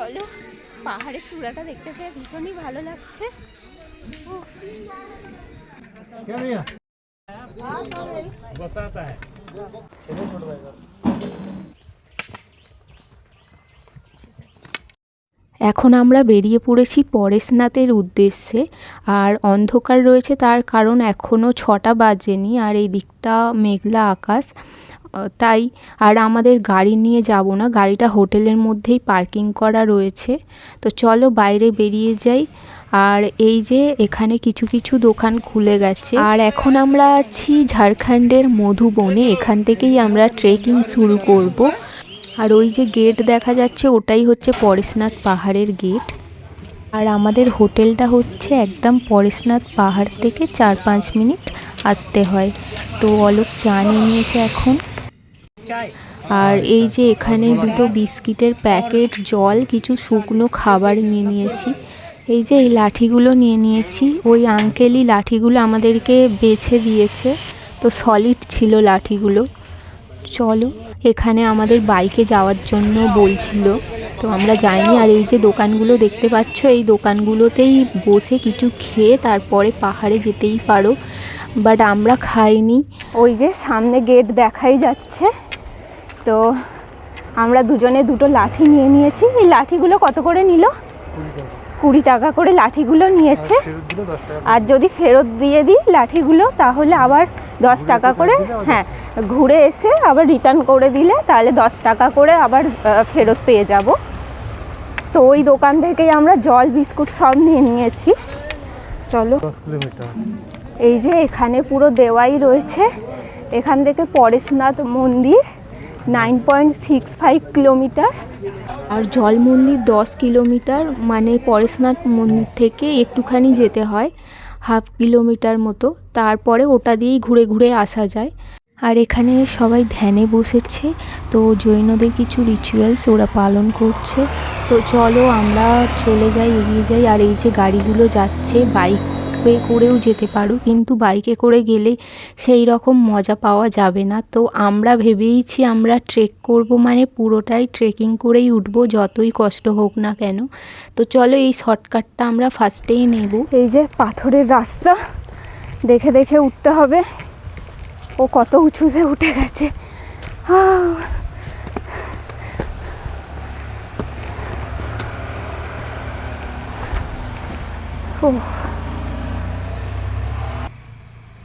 চলো, পাহাড়ের চূড়াটা দেখতে পেয়ে ভীষণই ভালো লাগছে। এখন আমরা বেরিয়ে পড়েছি পরেশনাথের উদ্দেশ্যে। আর অন্ধকার রয়েছে তার কারণ এখনও 6টা বাজেনি, আর এই দিকটা মেঘলা আকাশ, তাই আর আমাদের গাড়ি নিয়ে যাব না, গাড়িটা হোটেলের মধ্যেই পার্কিং করা রয়েছে। তো চলো বাইরে বেরিয়ে যাই। আর এই যে এখানে কিছু কিছু দোকান খুলে গেছে। আর এখন আমরা আছি ঝাড়খণ্ডের মধুবনে, এখান থেকেই আমরা ট্রেকিং শুরু করব। আর ওই যে গেট দেখা যাচ্ছে ওটাই হচ্ছে পরেশনাথ পাহাড়ের গেট। আর আমাদের হোটেলটা হচ্ছে একদম পরেশনাথ পাহাড় থেকে 4-5 মিনিট আসতে হয়। তো অলোক চা নিয়ে নিয়েছে এখন। আর এই যে এখানে দুটো বিস্কিটের প্যাকেট, জল, কিছু শুকনো খাবার নিয়ে নিয়েছি। এই যে এই লাঠিগুলো নিয়ে নিয়েছি, ওই আঙ্কেলই লাঠিগুলো আমাদেরকে বেছে দিয়েছে, তো সলিড ছিল লাঠিগুলো। চলো, এখানে আমাদের বাইকে যাওয়ার জন্য বলছিল, তো আমরা যাইনি। আর এই যে দোকানগুলো দেখতে পাচ্ছ, এই দোকানগুলোতেই বসে কিছু খেয়ে তারপরে পাহাড়ে যেতেই পারো, বাট আমরা খাইনি। ওই যে সামনে গেট দেখাই যাচ্ছে, তো আমরা দুজনে দুটো লাঠি নিয়ে নিয়েছি। এই লাঠিগুলো কত করে নিল? 20 টাকা করে লাঠিগুলো নিয়েছে। আর যদি ফেরত দিয়ে দিই লাঠিগুলো তাহলে আবার 10 টাকা করে, হ্যাঁ, ঘুরে এসে আবার রিটার্ন করে দিলে তাহলে 10 টাকা করে আবার ফেরত পেয়ে যাব। তো ওই দোকান থেকেই আমরা জল, বিস্কুট সব নিয়ে নিয়েছি। চলো, এই যে এখানে পুরো দেওয়াই রয়েছে। এখান থেকে পরেশনাথ মন্দির 9.65 কিলোমিটার, আর জল মন্দির 10 কিলোমিটার, মানে পরেশনাথ মন্দির থেকে একটুখানি যেতে হয়, 1/2 কিলোমিটার মতো। তারপরে ওটা দিয়েই ঘুরে ঘুরে আসা যায়। আর এখানে সবাই ধ্যানে বসেছে, তো জৈনদের কিছু রিচুয়ালস ওরা পালন করছে। তো চলো আমরা চলে যাই, এগিয়ে যাই। আর এই যে গাড়িগুলো যাচ্ছে, বাইকে করেও যেতে পারো, কিন্তু বাইকে করে গেলে সেই রকম মজা পাওয়া যাবে না। তো আমরা ভেবেইছি আমরা ট্রেক করব, মানে পুরোটাই ট্রেকিং করেই উঠবো, যতই কষ্ট হোক না কেন। তো চলো এই শর্টকাটটা আমরা ফার্স্টেই নেব। এই যে পাথরের রাস্তা, দেখে দেখে উঠতে হবে। ও কত উঁচুতে উঠে গেছে।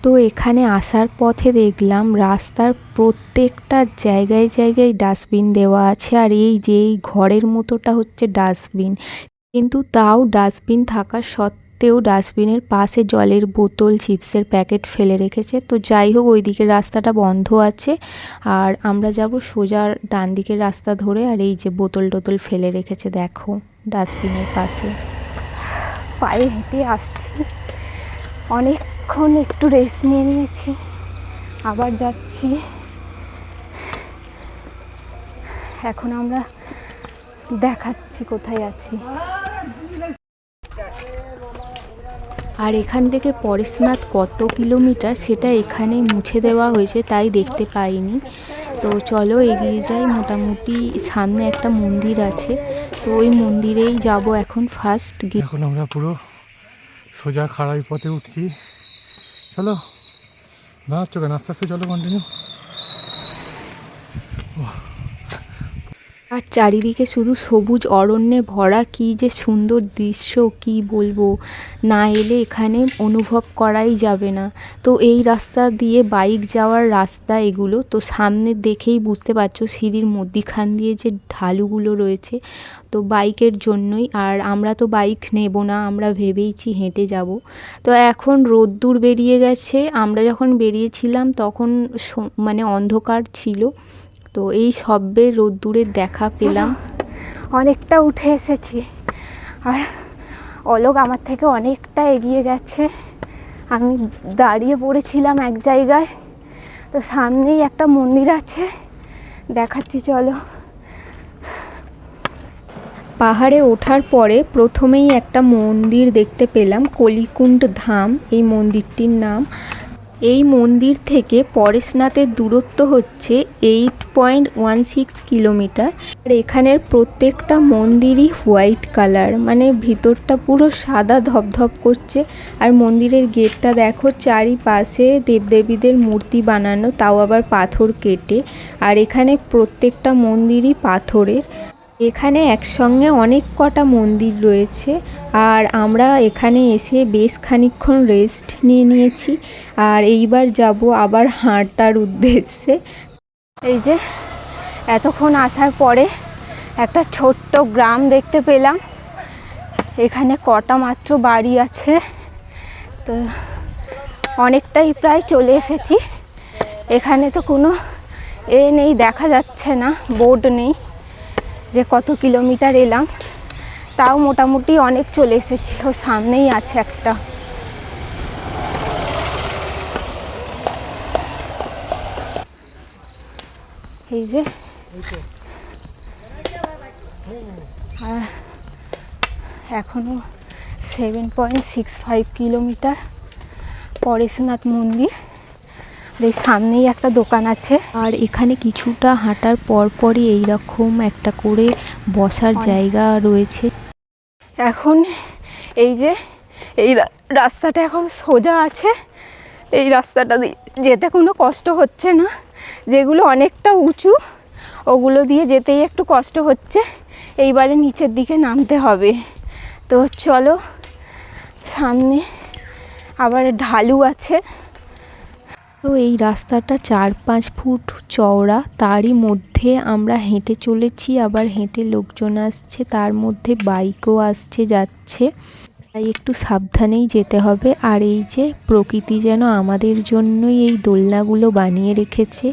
তো এখানে আসার পথে দেখলাম রাস্তার প্রত্যেকটা জায়গায় জায়গায় ডাস্টবিন দেওয়া আছে। আর এই যে এই ঘরের মতোটা হচ্ছে ডাস্টবিন, কিন্তু তাও ডাস্টবিন থাকা সত্ত্বেও ডাস্টবিনের পাশে জলের বোতল, চিপসের প্যাকেট ফেলে রেখেছে। তো যাই হোক, ওই দিকের রাস্তাটা বন্ধ আছে, আর আমরা যাব সোজা ডান দিকের রাস্তা ধরে। আর এই যে বোতল টোতল ফেলে রেখেছে দেখো ডাস্টবিনের পাশে। পায়ে হেঁটে আসছি, অনেকক্ষণ একটু রেস্ট নিয়ে নিয়েছি, আবার যাচ্ছি। এখন আমরা দেখাচ্ছি কোথায় আছি। আর এখান থেকে পরেশনাথ কত কিলোমিটার সেটা এখানে মুছে দেওয়া হয়েছে, তাই দেখতে পাইনি। তো চলো এগিয়ে যাই। মোটামুটি সামনে একটা মন্দির আছে, তো ওই মন্দিরেই যাব এখন ফার্স্ট। এখন আমরা পুরো সোজা খাড়াই পথে উঠছি। চলো, দাঁড়াচ্ছ কেন? আস্তে আস্তে চলো, কন্টিনিউ। আর চারিদিকে শুধু সবুজ অরণ্যে ভরা, কি যে সুন্দর দৃশ্য, কি বলবো, না এলে এখানে অনুভব করাই যাবে না। তো এই রাস্তা দিয়ে বাইক যাওয়ার রাস্তা এগুলো, তো সামনে দেখেই বুঝতে পারছো সিঁড়ির মধ্যিখান দিয়ে যে ঢালুগুলো রয়েছে, তো বাইকের জন্যই। আর আমরা তো বাইক নেব না, আমরা ভেবেইছি হেঁটে যাব। তো এখন রোদ্দুর বেরিয়ে গেছে, আমরা যখন বেরিয়েছিলাম তখন মানে অন্ধকার ছিল, তো এই সবে রোদ্দুরের দেখা পেলাম। অনেকটা উঠে এসেছি, আর অলোক আমার থেকে অনেকটা এগিয়ে গেছে। আমি দাঁড়িয়ে পড়েছিলাম এক জায়গায়, তো সামনেই একটা মন্দির আছে, দেখাচ্ছি চলো। পাহাড়ে ওঠার পরে প্রথমেই একটা মন্দির দেখতে পেলাম, কলিকুণ্ড ধাম এই মন্দিরটির নাম। এই মন্দির থেকে পরেশনাথের দূরত্ব হচ্ছে 8.16 কিলোমিটার। আর এখানের প্রত্যেকটা মন্দিরই হোয়াইট কালার, মানে ভিতরটা পুরো সাদা ধপধপ করছে। আর মন্দিরের গেটটা দেখো, চারিপাশে দেবদেবীদের মূর্তি বানানো, তাও আবার পাথর কেটে। আর এখানে প্রত্যেকটা মন্দিরই পাথরের। এখানে একসঙ্গে অনেক কটা মন্দির রয়েছে। আর আমরা এখানে এসে বেশ খানিকক্ষণ রেস্ট নিয়েছি। আর এইবার যাব আবার হাঁটার উদ্দেশ্যে। এই যে এতক্ষণ আসার পরে একটা ছোট্ট গ্রাম দেখতে পেলাম। এখানে কটা মাত্র বাড়ি আছে, তো অনেকটাই প্রায় চলে এসেছি। এখানে তো কোনো নেই, দেখা যাচ্ছে না, বোর্ড নেই যে কত কিলোমিটার এলাম। তাও মোটামুটি অনেক চলে এসেছি। ও সামনেই আছে একটা। এই যে এখনো 7.65 কিলোমিটার পরেশনাথ মন্দির। এই সামনেই একটা দোকান আছে। আর এখানে কিছুটা হাঁটার পরপরই এইরকম একটা করে বসার জায়গা রয়েছে। এখন এই যে এই রাস্তাটা এখন সোজা আছে। এই রাস্তাটা যেতে কোনো কষ্ট হচ্ছে না। যেগুলো অনেকটা উঁচু ওগুলো দিয়ে যেতেই একটু কষ্ট হচ্ছে। এইবারে নিচের দিকে নামতে হবে। তো চলো, সামনে আবার ঢালু আছে। তো এই রাস্তাটা 4-5 ফুট চওড়া, তারই মধ্যে আমরা হেঁটে চলেছি। আবার হেঁটে লোকজন আসছে, তার মধ্যে বাইকও আসছে যাচ্ছে, তাই একটু সাবধানেই যেতে হবে। আর এই যে প্রকৃতি যেন আমাদের জন্যই এই দোলনাগুলো বানিয়ে রেখেছে,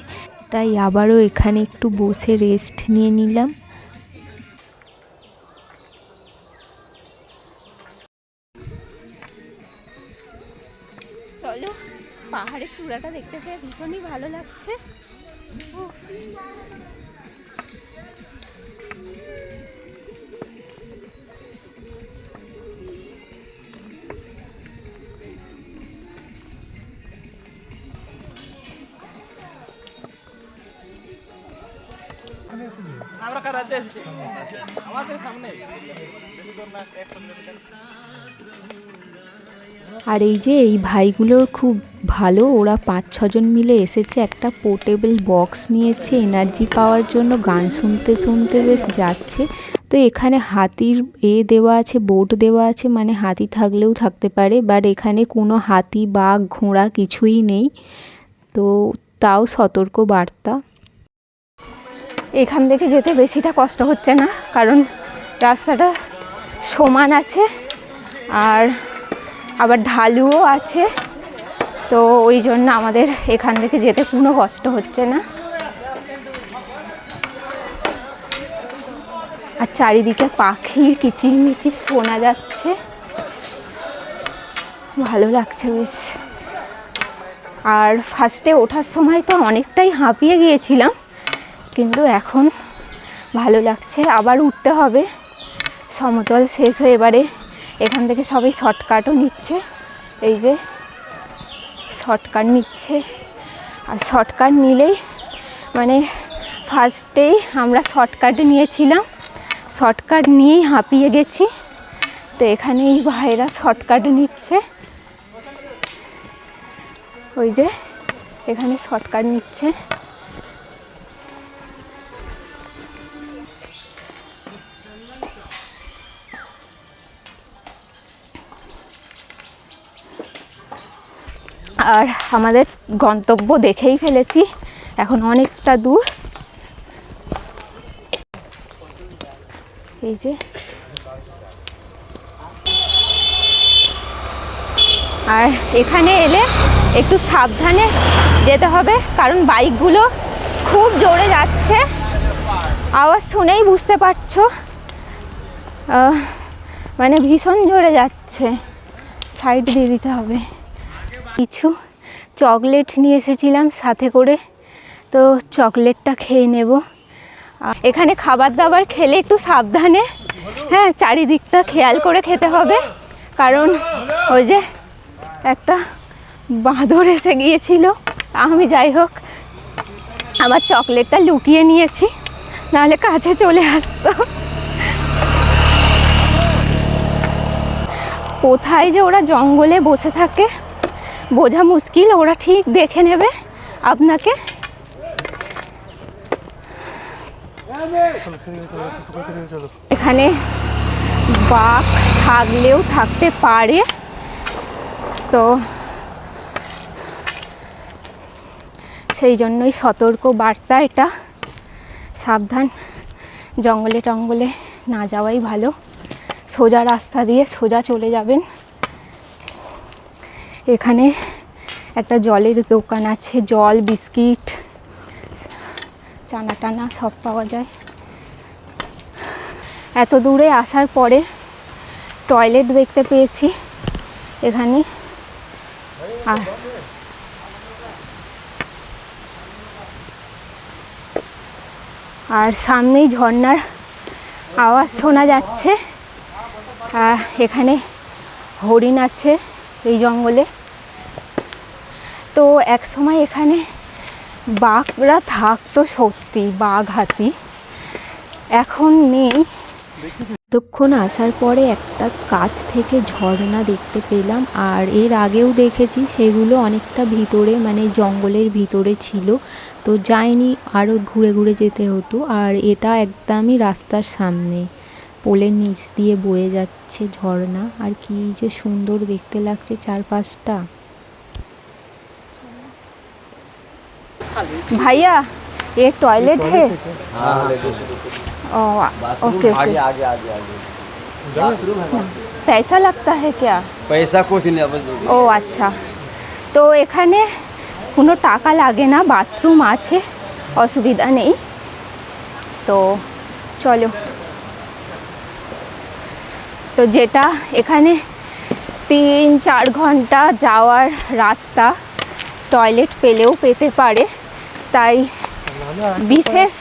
তাই আবারও এখানে একটু বসে রেস্ট নিয়ে নিলাম। চলো, পাহাড়ের চূড়াটা দেখতে পেয়ে ভীষণই ভালো লাগছে। আর এই যে এই ভাইগুলোর খুব ভালো, ওরা 5-6 জন মিলে এসেছে, একটা পোর্টেবল বক্স নিয়েছে এনার্জি পাওয়ার জন্য, গান শুনতে শুনতে বেশ যাচ্ছে। তো এখানে হাতির দেওয়া আছে, বোর্ড দেওয়া আছে, মানে হাতি থাকলেও থাকতে পারে, বাট এখানে কোনো হাতি বাঘ ঘোড়া কিছুই নেই, তো তাও সতর্ক বার্তা। এখান থেকে যেতে বেশিটা কষ্ট হচ্ছে না, কারণ রাস্তাটা সমান আছে আর আবার ঢালুও আছে, তো ওই জন্য আমাদের এখান থেকে যেতে কোনো কষ্ট হচ্ছে না। আর চারিদিকে পাখির কিচিরমিচির শোনা যাচ্ছে, ভালো লাগছে বেশ। আর ফার্স্টে ওঠার সময় তো অনেকটাই হাঁপিয়ে গিয়েছিলাম, কিন্তু এখন ভালো লাগছে। আবার উঠতে হবে, সমতল শেষ হয়ে এবারে এখান থেকে সবাই শর্টকাটও নিচ্ছে। এই যে শর্টকাট নিচ্ছে, আর শর্টকাট নিলেই মানে ফার্স্টেই আমরা শর্টকাট নিয়েছিলাম, শর্টকাট নিয়েই হাঁপিয়ে গেছি। তো এখানে এই ভাইরা শর্টকাট নিচ্ছে, ওই যে এখানে শর্টকাট নিচ্ছে। আর আমাদের গন্তব্য দেখেই ফেলেছি, এখন অনেকটা দূর। এই যে আর এখানে এলে একটু সাবধানে যেতে হবে, কারণ বাইকগুলো খুব জোরে যাচ্ছে, আওয়াজ শুনেই বুঝতে পারছো, মানে ভীষণ জোরে যাচ্ছে, সাইড দিয়ে দিতে হবে। কিছু চকলেট নিয়ে এসেছিলাম সাথে করে, তো চকলেটটা খেয়ে নেব। এখানে খাবার দাবার খেলে একটু সাবধানে, হ্যাঁ, চারিদিকটা খেয়াল করে খেতে হবে, কারণ ওই যে একটা বাঁদর এসে গিয়েছিল। আমি যাই হোক আবার চকলেটটা লুকিয়ে নিয়েছি, নাহলে কাছে চলে আসতো। কোথায় যে ওরা জঙ্গলে বসে থাকে বোঝা মুশকিল, ওরা ঠিক দেখে নেবে আপনাকে। এখানে বাঘ থাকলেও থাকতে পারে, তো সেই জন্যই সতর্ক বার্তা এটা, সাবধান, জঙ্গলে টঙ্গলে না যাওয়াই ভালো, সোজা রাস্তা দিয়ে সোজা চলে যাবেন। এখানে একটা জলের দোকান আছে, জল, বিস্কিট, চানা টানা সব পাওয়া যায়। এত দূরে আসার পরে টয়লেট দেখতে পেয়েছি এখানে। আর সামনেই ঝর্ণার আওয়াজ শোনা যাচ্ছে। এখানে হরিণ আছে এই জঙ্গলে। তো এক সময় এখানে বাঘরা থাকতো সত্যি, বাঘ হাতি, এখন নেই। এতক্ষণ আসার পরে একটা কাছ থেকে ঝর্ণা দেখতে পেলাম, আর এর আগেও দেখেছি, সেগুলো অনেকটা ভিতরে, মানে জঙ্গলের ভিতরে ছিল, তো যাইনি, আরও ঘুরে ঘুরে যেতে হতো। আর এটা একদমই রাস্তার সামনে, পোলের নিচ দিয়ে বয়ে যাচ্ছে ঝর্ণা, আর কি যে সুন্দর দেখতে লাগছে চারপাশটা। ভাইয়া ये टॉयलेट है? Okay okay. पैसा लगता है क्या? पैसा कुछ नहीं। ও আচ্ছা, তো এখানে কোনো টাকা লাগে না, বাথরুম আছে, অসুবিধা নেই। তো চলো, তো যেটা এখানে 3-4 ঘন্টা যাওয়ার রাস্তা, টয়লেট পেলেও পেতে পারে, তাই বিশেষ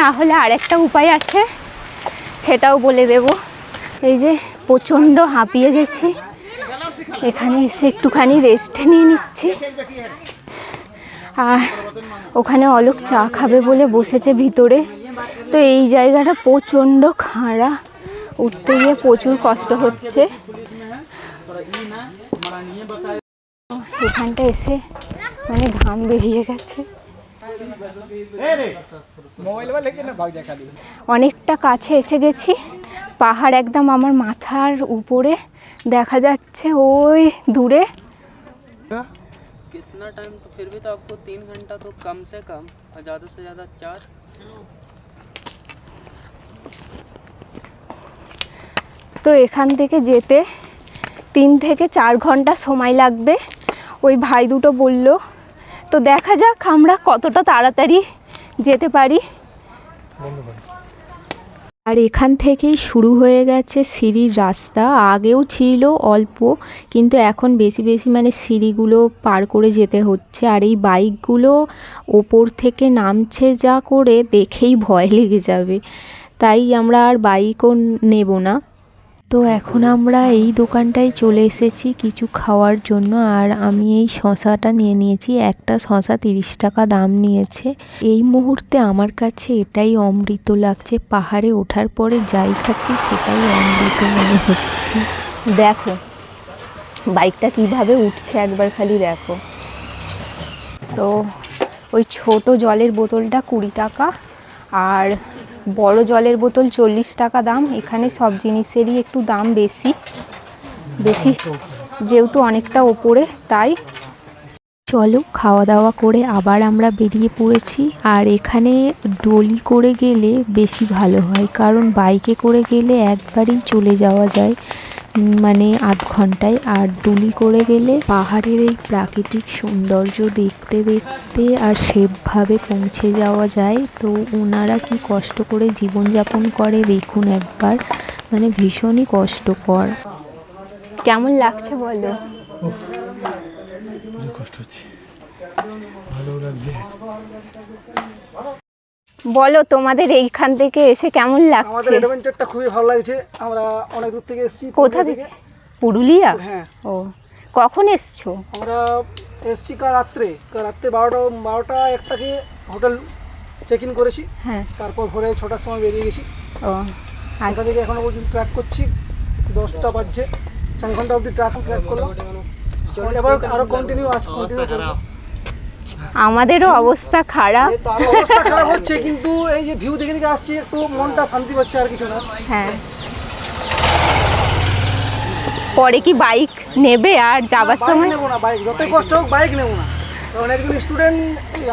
না হলে আরেকটা উপায় আছে, সেটাও বলে দেব। এই যে প্রচণ্ড হাঁপিয়ে গেছি, এখানে এসে একটুখানি রেস্ট নিয়ে নিচ্ছি। আর ওখানে অলোক চা খাবে বলে বসেছে ভিতরে। তো এই জায়গাটা প্রচণ্ড খাড়া, উঠতে গিয়ে প্রচুর কষ্ট হচ্ছে। এখানটা এসে মানে ঘাম বেরিয়ে গেছে। অনেকটা কাছে এসে গেছি, পাহাড় একদম আমার মাথার উপরে দেখা যাচ্ছে ওই দূরে। कितना टाइम तो फिर भी तो आपको 3 घंटा तो कम से कम और ज़्यादा से ज़्यादा 4। তো এখান থেকে যেতে 3 থেকে 4 ঘন্টা সময় লাগবে, ওই ভাই দুটো বলল। তো দেখা যাক আমরা কতটা তাড়াতাড়ি যেতে পারি। আর এখান থেকেই শুরু হয়ে গেছে সিঁড়ির রাস্তা। আগেও ছিল অল্প, কিন্তু এখন বেশি বেশি মানে সিঁড়িগুলো পার করে যেতে হচ্ছে। আর এই বাইকগুলো ওপর থেকে নামছে যা করে, দেখেই ভয় লেগে যাবে, তাই আমরা আর বাইকও নেব না। তো এখন আমরা এই দোকানটায় চলে এসেছি কিছু খাওয়ার জন্য। আর আমি এই শশাটা নিয়ে নিয়েছি, একটা শশা 30 টাকা দাম নিয়েছে। এই মুহূর্তে আমার কাছে এটাই অমৃত লাগছে, পাহাড়ে ওঠার পরে যাই খাচ্ছি সেটাই অমৃত মনে হচ্ছে। দেখো বাইকটা কিভাবে উঠছে, একবার খালি দেখো। তো ওই ছোট জলের বোতলটা 20 টাকা, আর বড় জলের বোতল 40 টাকা দাম। এখানে সব জিনিসেরই একটু দাম বেশি বেশি, যেহেতু অনেকটা ওপরে, তাই। চলো খাওয়া দাওয়া করে আবার আমরা বেরিয়ে পড়েছি। আর এখানে ডলি করে গেলে বেশি ভালো হয়, কারণ বাইকে করে গেলে একবারেই চলে যাওয়া যায়, মানে আধ ঘন্টায়। আর ডলি করে গেলে পাহাড়ের এই প্রাকৃতিক সৌন্দর্য দেখতে দেখতে আর সেভাবে পৌঁছে যাওয়া যায়। তো ওনারা কি কষ্ট করে জীবনযাপন করে দেখুন একবার, মানে ভীষণই কষ্টকর। কেমন লাগছে বলো? কষ্ট হচ্ছে, ভালো লাগছে। বলো তোমাদের এইখান থেকে এসে কেমন লাগছে? আমাদের অ্যাডভেঞ্চারটা খুবই ভালো লাগছে। আমরা অনেক দূর থেকে এসেছি। কোথা থেকে? পুরুলিয়া? হ্যাঁ। ও, কখন এসছো? আমরা এসছি কাল রাত্রে 12টা 1টাকে হোটেল চেক ইন করেছি। হ্যাঁ। তারপর ভোরে 6টার সময় বেরিয়ে গেছি। ও, 6টা থেকে এখনো পর্যন্ত ট্র্যাক করছি, 10টা বাজছে, 4 ঘন্টা অবধি ট্র্যাক করলাম। এবার আরো কন্টিনিউ আমাদেরও অবস্থা খারাপ। অবস্থা খারাপ হচ্ছে, কিন্তু এই যে ভিউ দেখে দেখে আসছি একটু মনটা শান্তি পাচ্ছে, আর কিছু না। হ্যাঁ, পরে কি বাইক নেবে আর যাবার বাইক সময়? নেবো না, বাইক যতই কষ্ট হোক বাইক নেবো না, কারণ একজন স্টুডেন্ট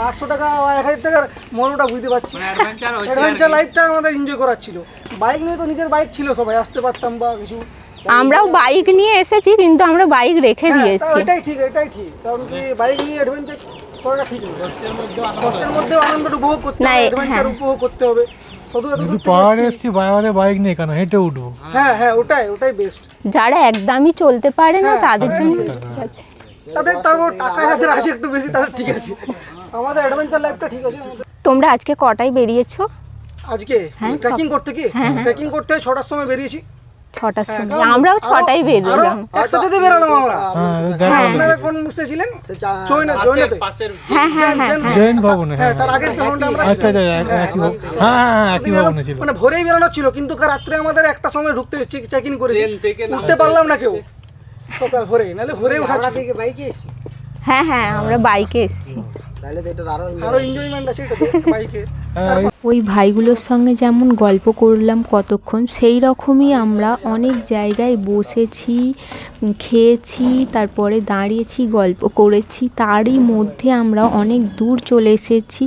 800 টাকা বা 1000 টাকার মনোটা বুঝতে পারছি। অ্যাডভেঞ্চার লাইফটা আমাদের এনজয় করার ছিল। বাইক নিয়ে তো নিজের বাইক ছিল, সবাই আসতে পারতাম বা কিছু। আমরাও বাইক নিয়ে এসেছি, কিন্তু আমরা বাইক রেখে হ্যাঁ, দিয়েছি। এটাই ঠিক, কারণ কি বাইক নিয়ে অ্যাডভেঞ্চার করাটা ঠিক না। কষ্টের মধ্যেও আনন্দটা উপভোগ করতে না, হবে, অ্যাডভেঞ্চার হ্যাঁ। উপভোগ করতে হবে। শুধু এত দূর থেকে পাহাড়ে এসেছি। এসছি, বাইরে নিয়ে কেন হেঁটে উঠবো। হ্যাঁ, ওটাই বেস্ট। যারা একদমই চলতে পারে না হ্যাঁ, তাদের জন্য তাদের ঠিক আছে। তারপর টাকা যাদের আছে একটু বেশি, তাদের ঠিক আছে। আমাদের অ্যাডভেঞ্চার লাইফটা ঠিক আছে। তোমরা আজকে কটায় বেরিয়েছো? আজকে হ্যাঁ, ট্রেকিং করতে কি? ট্রেকিং করতে 6টার সময় বেরিয়েছি। 6টার সময়। কারণ আমরাও আরো- 6টায় বেরোলাম। আরো একসাথে তো বেরোলাম আমরা। হ্যাঁ। আপনারা কোন মুসে ছিলেন? জয়নাতে। হ্যাঁ হ্যাঁ হ্যাঁ হ্যাঁ। জৈন ভবনে। হ্যাঁ, তার আগের ভবনটা আমরা আচ্ছা আচ্ছা, একই ভবন। হ্যাঁ, একই ভবনে ছিল। মানে ভোরেই বেরোনো ছিল, কিন্তু রাত্রে আমাদের একটা সময় ঢুকতে চেক ইন করেছি, উঠতে পারলাম না কেউ সকাল ভোরে, নাহলে ভোরে উঠা থেকে বাইকে এসেছি। হ্যাঁ হ্যাঁ, আমরা বাইকে এসেছি। আরো এনজয়মেন্ট আছে এটাতে বাইকে। ওই ভাইগুলোর সঙ্গে যেমন গল্প করলাম কতক্ষণ, সেই রকমই আমরা অনেক জায়গায় বসেছি, খেয়েছি, তারপরে দাঁড়িয়েছি, গল্প করেছি। তারই মধ্যে আমরা অনেক দূর চলে এসেছি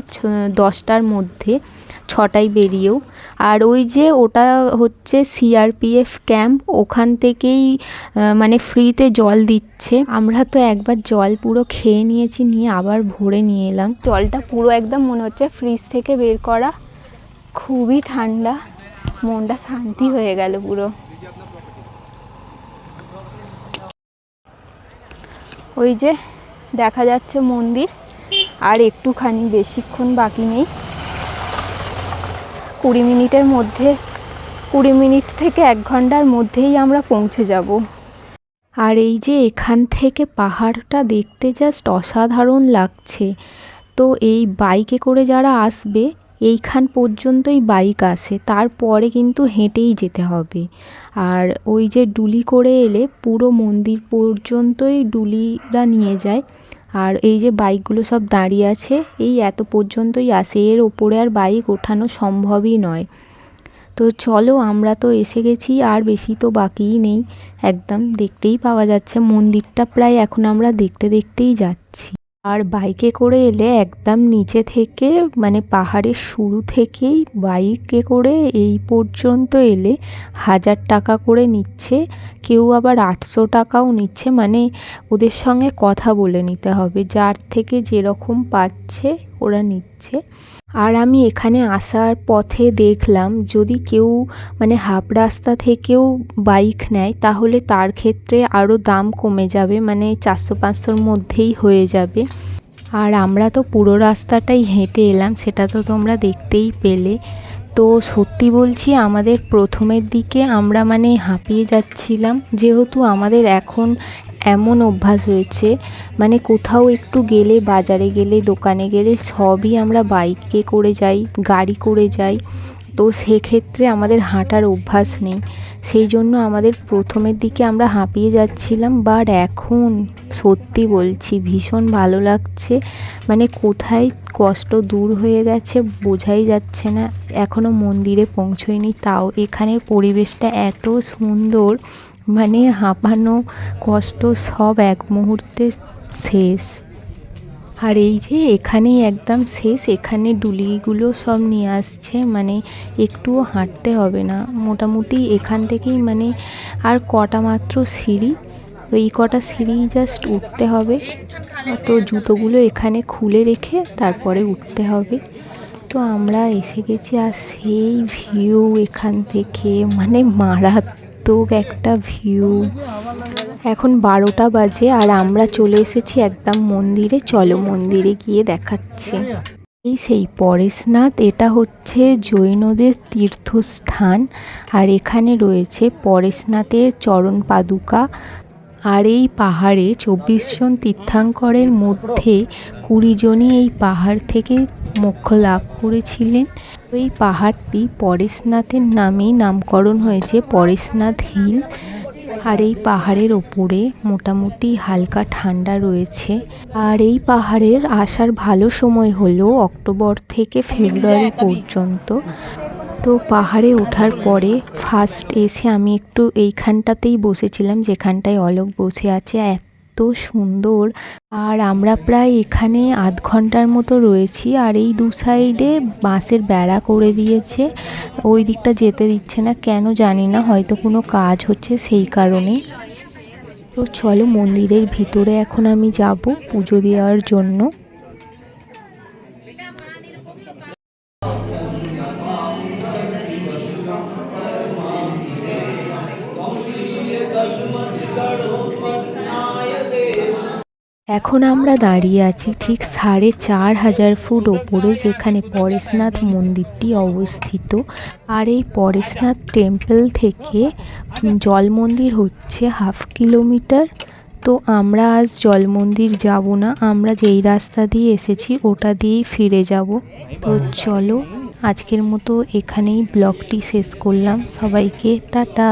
10টার মধ্যে, 6টায় বেরিয়েও। আর ওই যে ওটা হচ্ছে সিআরপিএফ ক্যাম্প, ওখান থেকেই মানে ফ্রিতে জল দিচ্ছে। আমরা তো একবার জল পুরো খেয়ে নিয়েছি, নিয়ে আবার ভরে নিয়ে এলাম। জলটা পুরো একদম মনে হচ্ছে ফ্রিজ থেকে বের করা, খুবই ঠান্ডা, মনটা শান্তি হয়ে গেল পুরো। ওই যে দেখা যাচ্ছে মন্দির, আর একটুখানি, বেশিক্ষণ বাকি নেই, 20 মিনিটের মধ্যে, 20 মিনিট থেকে 1 ঘন্টার মধ্যেই আমরা পৌঁছে যাব। আর এই যে এখান থেকে পাহাড়টা দেখতে জাস্ট অসাধারণ লাগছে। তো এই বাইকে করে যারা আসবে, এইখান পর্যন্তই বাইক আসে, তারপরে কিন্তু হেঁটেই যেতে হবে। আর ওই যে ডুলি করে এলে পুরো মন্দির পর্যন্তই ডুলিরা নিয়ে যায়। আর এই যে বাইকগুলো সব দাঁড়িয়ে আছে, এই এত পর্যন্তই আসে, এর ওপরে আর বাইক ওঠানো সম্ভবই নয়। তো চলো, আমরা তো এসে গেছি, আর বেশি তো বাকিই নেই, একদম দেখতেই পাওয়া যাচ্ছে মন্দিরটা, প্রায় এখন আমরা দেখতেই যাচ্ছি। আর বাইকে করে এলে একদম নিচে থেকে, মানে পাহাড়ের শুরু থেকেই বাইকে করে এই পর্যন্ত এলে 1000 টাকা করে নিচ্ছে, কেউ আবার 800 টাকাও নিচ্ছে। মানে ওদের সঙ্গে কথা বলে নিতে হবে, যার থেকে যেরকম পাচ্ছে ওরা নিচ্ছে। আর আমি এখানে আসার পথে দেখলাম, যদি কেউ মানে হাফ রাস্তা থেকেও বাইক নেয়, তাহলে তার ক্ষেত্রে আরও দাম কমে যাবে, মানে 400-500-র মধ্যেই হয়ে যাবে। আর আমরা তো পুরো রাস্তাটাই হেঁটে এলাম, সেটা তো তোমরা দেখতেই পেলে। তো সত্যি বলছি, আমাদের প্রথমের দিকে আমরা মানে হাঁপিয়ে যাচ্ছিলাম, যেহেতু আমাদের এখন এমন অভ্যাস হয়েছে, মানে কোথাও একটু গেলে, বাজারে গেলে, দোকানে গেলে, সবই আমরা বাইকে করে যাই, গাড়ি করে যাই। তো সেক্ষেত্রে আমাদের হাঁটার অভ্যাস নেই, সেই জন্য আমাদের প্রথমের দিকে আমরা হাঁপিয়ে যাচ্ছিলাম। বাট এখন সত্যি বলছি, ভীষণ ভালো লাগছে, মানে কোথায় কষ্ট দূর হয়ে গেছে বোঝাই যাচ্ছে না। এখনও মন্দিরে পৌঁছইনি, তাও এখানের পরিবেশটা এত সুন্দর, মানে হাঁপানো, কষ্ট সব এক মুহূর্তে শেষ। আর এই যে এখানেই একদম শেষ, এখানে ডুলিগুলো সব নিয়ে আসছে, মানে একটুও হাঁটতে হবে না মোটামুটি এখান থেকেই, মানে আর কটা মাত্র সিঁড়ি, ওই কটা সিঁড়ি জাস্ট উঠতে হবে। তো জুতোগুলো এখানে খুলে রেখে তারপরে উঠতে হবে। তো আমরা এসে গেছি, আর সেই ভিউ এখান থেকে, মানে মারাত্মক একটা ভিউ। এখন 12টা বাজে, আর আমরা চলে এসেছি একদম মন্দিরে। চলো মন্দিরে গিয়ে দেখাচ্ছি। এই সেই পরেশনাথ, এটা হচ্ছে জৈনদের তীর্থস্থান আর এখানে রয়েছে পরেশনাথের চরণ পাদুকা। আর এই পাহাড়ে 24 জন তীর্থঙ্করের মধ্যে 20 জনই এই পাহাড় থেকে মোক্ষ লাভ করেছিলেন। এই পাহাড়টি পরেশনাথের নামেই নামকরণ হয়েছে, পরেশনাথ হিল। আর এই পাহাড়ের ওপরে মোটামুটি হালকা ঠান্ডা রয়েছে। আর এই পাহাড়ের আসার ভালো সময় হলো অক্টোবর থেকে ফেব্রুয়ারি পর্যন্ত। তো পাহাড়ে ওঠার পরে ফার্স্ট এসে আমি একটু এইখানটাতেই বসেছিলাম যেখানটায় অলোক বসে আছে, এত সুন্দর। আর আমরা প্রায় এখানে আধ ঘন্টার মতো রয়েছি। আর এই দু সাইডে বাঁশের বেড়া করে দিয়েছে, ওই দিকটা যেতে দিচ্ছে না কেন জানি না, হয়তো কোনো কাজ হচ্ছে সেই কারণে। তো চলো মন্দিরের ভিতরে এখন আমি যাব পুজো দেওয়ার জন্য। এখন আমরা দাঁড়িয়ে আছি ঠিক 4500 ফুট ওপরে, যেখানে পরেশনাথ মন্দিরটি অবস্থিত। আর এই পরেশনাথ টেম্পল থেকে জল মন্দির হচ্ছে 1/2 কিলোমিটার। তো আমরা আজ জল মন্দির যাব না, আমরা যেই রাস্তা দিয়ে এসেছি ওটা দিয়েই ফিরে যাব। তো চলো আজকের মতো এখানেই ব্লগটি শেষ করলাম, সবাইকে টাটা।